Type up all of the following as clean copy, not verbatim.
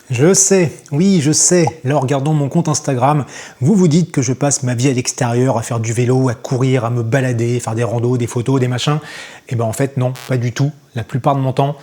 Je sais, oui, je sais. Là, en regardant mon compte Instagram, vous vous dites que je passe ma vie à l'extérieur, à faire du vélo, à courir, à me balader, faire des randos, des photos, des machins. Et ben en fait, non, pas du tout. La plupart de mon temps,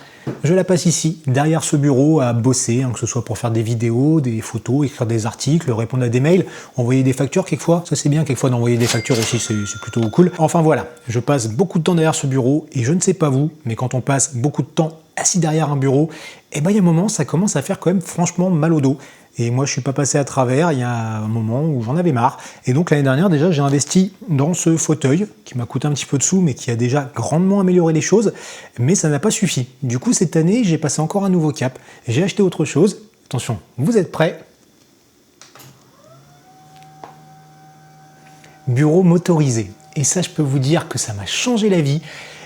je la passe ici, derrière ce bureau, à bosser, que ce soit pour faire des vidéos, des photos, écrire des articles, répondre à des mails, envoyer des factures quelquefois. Ça c'est bien, quelquefois d'envoyer des factures aussi, c'est plutôt cool. Enfin voilà, je passe beaucoup de temps derrière ce bureau et je ne sais pas vous, mais quand on passe beaucoup de temps assis derrière un bureau, et ben il y a un moment, ça commence à faire quand même franchement mal au dos. Et moi, je suis pas passé à travers, il y a un moment où j'en avais marre. Et donc l'année dernière, déjà, j'ai investi dans ce fauteuil, qui m'a coûté un petit peu de sous, mais qui a déjà grandement amélioré les choses, mais ça n'a pas suffi. Du coup, cette année, j'ai passé encore un nouveau cap. J'ai acheté autre chose. Attention, vous êtes prêts? Bureau motorisé. Et ça, je peux vous dire que ça m'a changé la vie.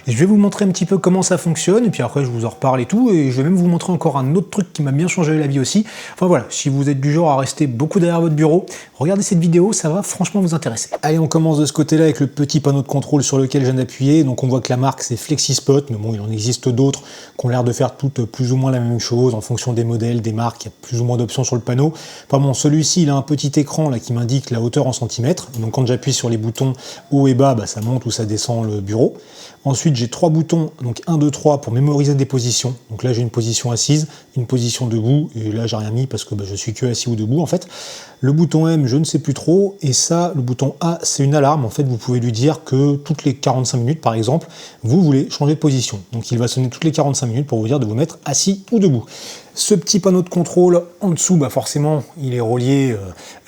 Je vais vous montrer un petit peu comment ça fonctionne, et puis après je vous en reparle et tout, et je vais même vous montrer encore un autre truc qui m'a bien changé la vie aussi. Enfin voilà, si vous êtes du genre à rester beaucoup derrière votre bureau, regardez cette vidéo, ça va franchement vous intéresser. Allez, on commence de ce côté-là avec le petit panneau de contrôle sur lequel je viens d'appuyer. Donc on voit que la marque c'est FlexiSpot, mais bon, il en existe d'autres qui ont l'air de faire toutes plus ou moins la même chose, en fonction des modèles, des marques, il y a plus ou moins d'options sur le panneau. Enfin bon, celui-ci, il a un petit écran là qui m'indique la hauteur en centimètres, donc quand j'appuie sur les boutons haut et bas, ça monte ou ça descend le bureau. Ensuite, j'ai 3 boutons, donc 1, 2, 3 pour mémoriser des positions. Donc là, j'ai une position assise, une position debout, et là, j'ai rien mis parce que je suis que assis ou debout en fait. Le bouton M, je ne sais plus trop, et ça, le bouton A, c'est une alarme. En fait, vous pouvez lui dire que toutes les 45 minutes, par exemple, vous voulez changer de position. Donc il va sonner toutes les 45 minutes pour vous dire de vous mettre assis ou debout. Ce petit panneau de contrôle en dessous, forcément, il est relié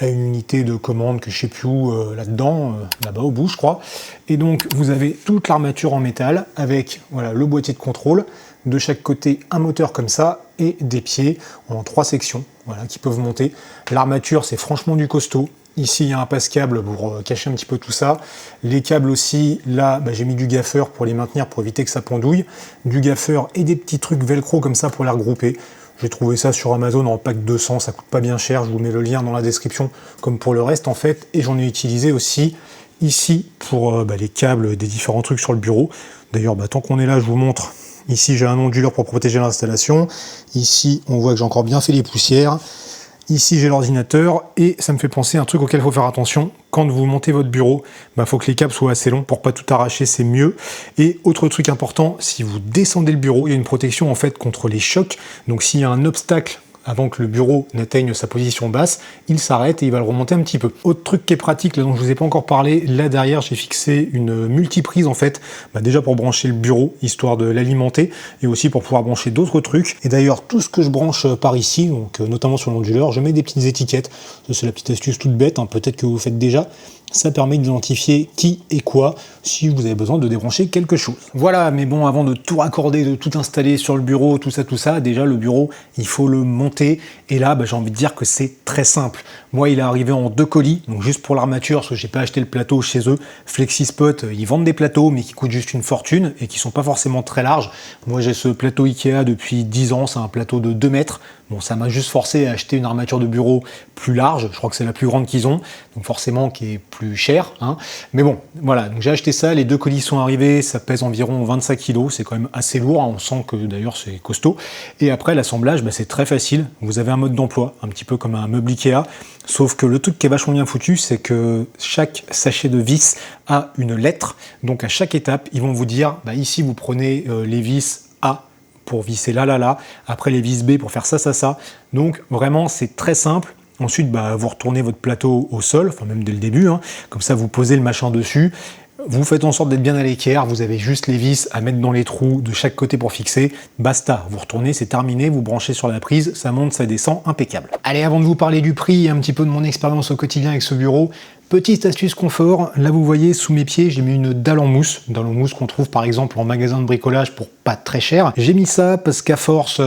à une unité de commande que je sais plus où là-dedans, là-bas au bout, je crois. Et donc, vous avez toute l'armature en métal avec voilà, le boîtier de contrôle, de chaque côté un moteur comme ça, et des pieds en 3 sections voilà, qui peuvent monter. L'armature, c'est franchement du costaud. Ici, il y a un passe-câble pour cacher un petit peu tout ça. Les câbles aussi, là, j'ai mis du gaffeur pour les maintenir, pour éviter que ça pendouille. Du gaffeur et des petits trucs velcro comme ça pour les regrouper. J'ai trouvé ça sur Amazon en pack 200, ça coûte pas bien cher, je vous mets le lien dans la description, comme pour le reste en fait. Et j'en ai utilisé aussi ici pour les câbles des différents trucs sur le bureau. D'ailleurs, tant qu'on est là, je vous montre. Ici, j'ai un onduleur pour protéger l'installation. Ici, on voit que j'ai encore bien fait les poussières. Ici, j'ai l'ordinateur et ça me fait penser à un truc auquel il faut faire attention. Quand vous montez votre bureau, faut que les câbles soient assez longs pour pas tout arracher, c'est mieux. Et autre truc important, si vous descendez le bureau, il y a une protection en fait contre les chocs. Donc s'il y a un obstacle avant que le bureau n'atteigne sa position basse, il s'arrête et il va le remonter un petit peu. Autre truc qui est pratique, là dont je vous ai pas encore parlé, là derrière j'ai fixé une multiprise en fait, déjà pour brancher le bureau, histoire de l'alimenter, et aussi pour pouvoir brancher d'autres trucs. Et d'ailleurs tout ce que je branche par ici, donc notamment sur l'onduleur, je mets des petites étiquettes. Ça c'est la petite astuce toute bête, peut-être que vous faites déjà. Ça permet d'identifier qui et quoi si vous avez besoin de débrancher quelque chose. Voilà, mais bon, avant de tout raccorder, de tout installer sur le bureau, tout ça, déjà le bureau, il faut le monter. Et là, j'ai envie de dire que c'est très simple. Moi, il est arrivé en 2 colis, donc juste pour l'armature, parce que j'ai pas acheté le plateau chez eux. FlexiSpot, ils vendent des plateaux, mais qui coûtent juste une fortune et qui sont pas forcément très larges. Moi, j'ai ce plateau Ikea depuis 10 ans, c'est un plateau de 2 mètres. Bon, ça m'a juste forcé à acheter une armature de bureau plus large, je crois que c'est la plus grande qu'ils ont, donc forcément qui est plus chère. Mais bon, voilà, donc j'ai acheté ça, les 2 colis sont arrivés, ça pèse environ 25 kg, c'est quand même assez lourd, on sent que d'ailleurs c'est costaud. Et après l'assemblage, c'est très facile, vous avez un mode d'emploi, un petit peu comme un meuble Ikea, sauf que le truc qui est vachement bien foutu, c'est que chaque sachet de vis a une lettre, donc à chaque étape, ils vont vous dire, ici vous prenez les vis A, pour visser là, après les vis B pour faire ça. Donc vraiment c'est très simple. Ensuite vous retournez votre plateau au sol, enfin même dès le début, comme ça vous posez le machin dessus. Vous faites en sorte d'être bien à l'équerre, vous avez juste les vis à mettre dans les trous de chaque côté pour fixer, basta, vous retournez, c'est terminé, vous branchez sur la prise, ça monte, ça descend, impeccable. Allez, avant de vous parler du prix et un petit peu de mon expérience au quotidien avec ce bureau, petite astuce confort, là vous voyez sous mes pieds j'ai mis une dalle en mousse qu'on trouve par exemple en magasin de bricolage pour pas très cher. J'ai mis ça parce qu'à force,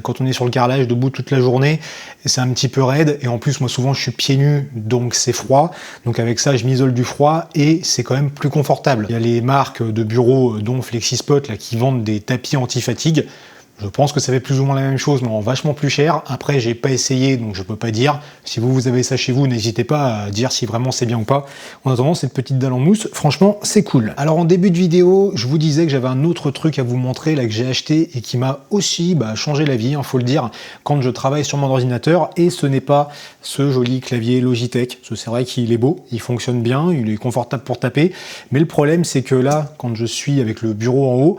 quand on est sur le carrelage debout toute la journée, c'est un petit peu raide et en plus moi souvent je suis pieds nus donc c'est froid. Donc avec ça je m'isole du froid et c'est quand même plus confortable. Il y a les marques de bureaux dont FlexiSpot là, qui vendent des tapis anti-fatigue. Je pense que ça fait plus ou moins la même chose, mais en vachement plus cher. Après, j'ai pas essayé, donc je peux pas dire. Si vous avez ça chez vous, n'hésitez pas à dire si vraiment c'est bien ou pas. En attendant, cette petite dalle en mousse, franchement, c'est cool. Alors en début de vidéo, je vous disais que j'avais un autre truc à vous montrer, là, que j'ai acheté et qui m'a aussi changé la vie, faut le dire, quand je travaille sur mon ordinateur. Et ce n'est pas ce joli clavier Logitech. C'est vrai qu'il est beau, il fonctionne bien, il est confortable pour taper. Mais le problème, c'est que là, quand je suis avec le bureau en haut,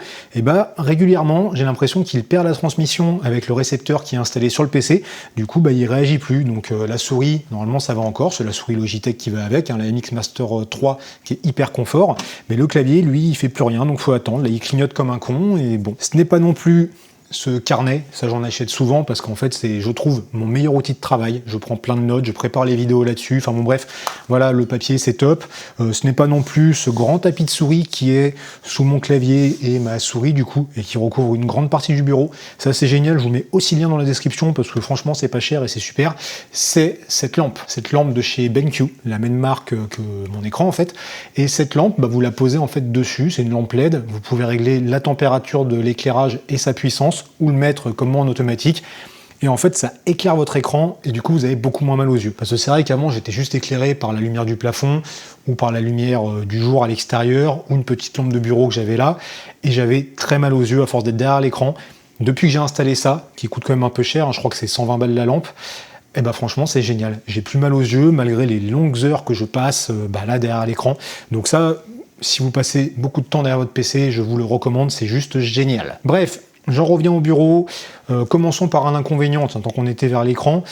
régulièrement, j'ai l'impression qu'il perd la transmission avec le récepteur qui est installé sur le PC. Du coup, il réagit plus. Donc la souris, normalement, ça va encore. C'est la souris Logitech qui va avec, la MX Master 3 qui est hyper confort. Mais le clavier, lui, il fait plus rien. Donc faut attendre. Là, il clignote comme un con. Et bon, ce n'est pas non plus ce carnet, ça j'en achète souvent parce qu'en fait c'est, je trouve, mon meilleur outil de travail. Je prends plein de notes, je prépare les vidéos là-dessus, enfin bon bref, voilà, le papier c'est top. Ce n'est pas non plus ce grand tapis de souris qui est sous mon clavier et ma souris du coup, et qui recouvre une grande partie du bureau. Ça c'est génial, je vous mets aussi le lien dans la description parce que franchement c'est pas cher et c'est super. C'est cette lampe de chez BenQ, la même marque que mon écran en fait. Et cette lampe, vous la posez en fait dessus, c'est une lampe LED, vous pouvez régler la température de l'éclairage et sa puissance, ou le mettre comme moi en automatique, et en fait ça éclaire votre écran et du coup vous avez beaucoup moins mal aux yeux. Parce que c'est vrai qu'avant j'étais juste éclairé par la lumière du plafond ou par la lumière du jour à l'extérieur ou une petite lampe de bureau que j'avais là, et j'avais très mal aux yeux à force d'être derrière l'écran. Depuis que j'ai installé ça, qui coûte quand même un peu cher, je crois que c'est 120 balles la lampe, et franchement c'est génial. J'ai plus mal aux yeux malgré les longues heures que je passe là derrière l'écran. Donc ça, si vous passez beaucoup de temps derrière votre PC, je vous le recommande, c'est juste génial. Bref, j'en reviens au bureau. Commençons par un inconvénient, tant qu'on était vers l'écran.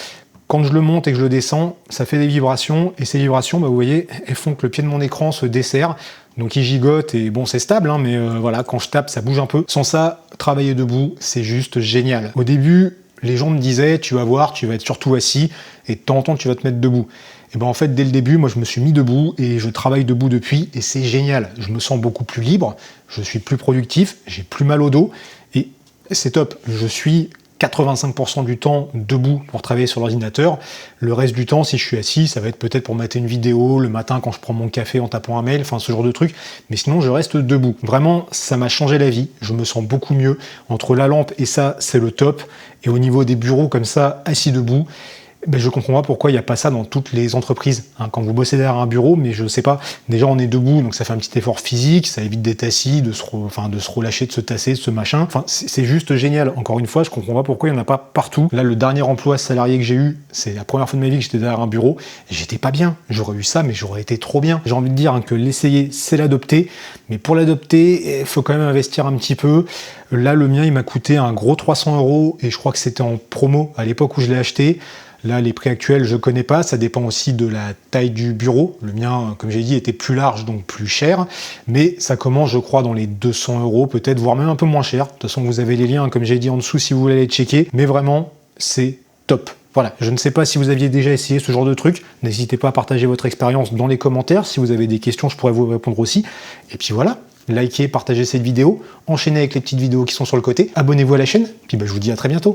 Quand je le monte et que je le descends, ça fait des vibrations, et ces vibrations, vous voyez, elles font que le pied de mon écran se desserre, donc il gigote, et bon, c'est stable, mais voilà, quand je tape, ça bouge un peu. Sans ça, travailler debout, c'est juste génial. Au début, les gens me disaient, tu vas voir, tu vas être surtout assis, et de temps en temps, tu vas te mettre debout. Et en fait, dès le début, moi, je me suis mis debout, et je travaille debout depuis, et c'est génial. Je me sens beaucoup plus libre, je suis plus productif, j'ai plus mal au dos, et c'est top. Je suis 85% du temps debout pour travailler sur l'ordinateur. Le reste du temps, si je suis assis, ça va être peut-être pour mater une vidéo, le matin quand je prends mon café en tapant un mail, enfin ce genre de truc. Mais sinon, je reste debout. Vraiment, ça m'a changé la vie. Je me sens beaucoup mieux. Entre la lampe et ça, c'est le top. Et au niveau des bureaux comme ça, assis debout, je comprends pas pourquoi il n'y a pas ça dans toutes les entreprises. Quand vous bossez derrière un bureau, mais je sais pas, déjà on est debout, donc ça fait un petit effort physique, ça évite d'être assis, de se relâcher, de se tasser, de ce machin. Enfin, c'est juste génial. Encore une fois, je comprends pas pourquoi il n'y en a pas partout. Là, le dernier emploi salarié que j'ai eu, c'est la première fois de ma vie que j'étais derrière un bureau, et j'étais pas bien. J'aurais eu ça, mais j'aurais été trop bien. J'ai envie de dire que l'essayer, c'est l'adopter, mais pour l'adopter, il faut quand même investir un petit peu. Là, le mien, il m'a coûté un gros 300 €, et je crois que c'était en promo à l'époque où je l'ai acheté. Là, les prix actuels, je connais pas. Ça dépend aussi de la taille du bureau. Le mien, comme j'ai dit, était plus large, donc plus cher. Mais ça commence, je crois, dans les 200 € peut-être, voire même un peu moins cher. De toute façon, vous avez les liens, comme j'ai dit en dessous, si vous voulez les checker. Mais vraiment, c'est top. Voilà, je ne sais pas si vous aviez déjà essayé ce genre de truc. N'hésitez pas à partager votre expérience dans les commentaires. Si vous avez des questions, je pourrais vous répondre aussi. Et puis voilà, likez, partagez cette vidéo, enchaînez avec les petites vidéos qui sont sur le côté. Abonnez-vous à la chaîne, puis je vous dis à très bientôt.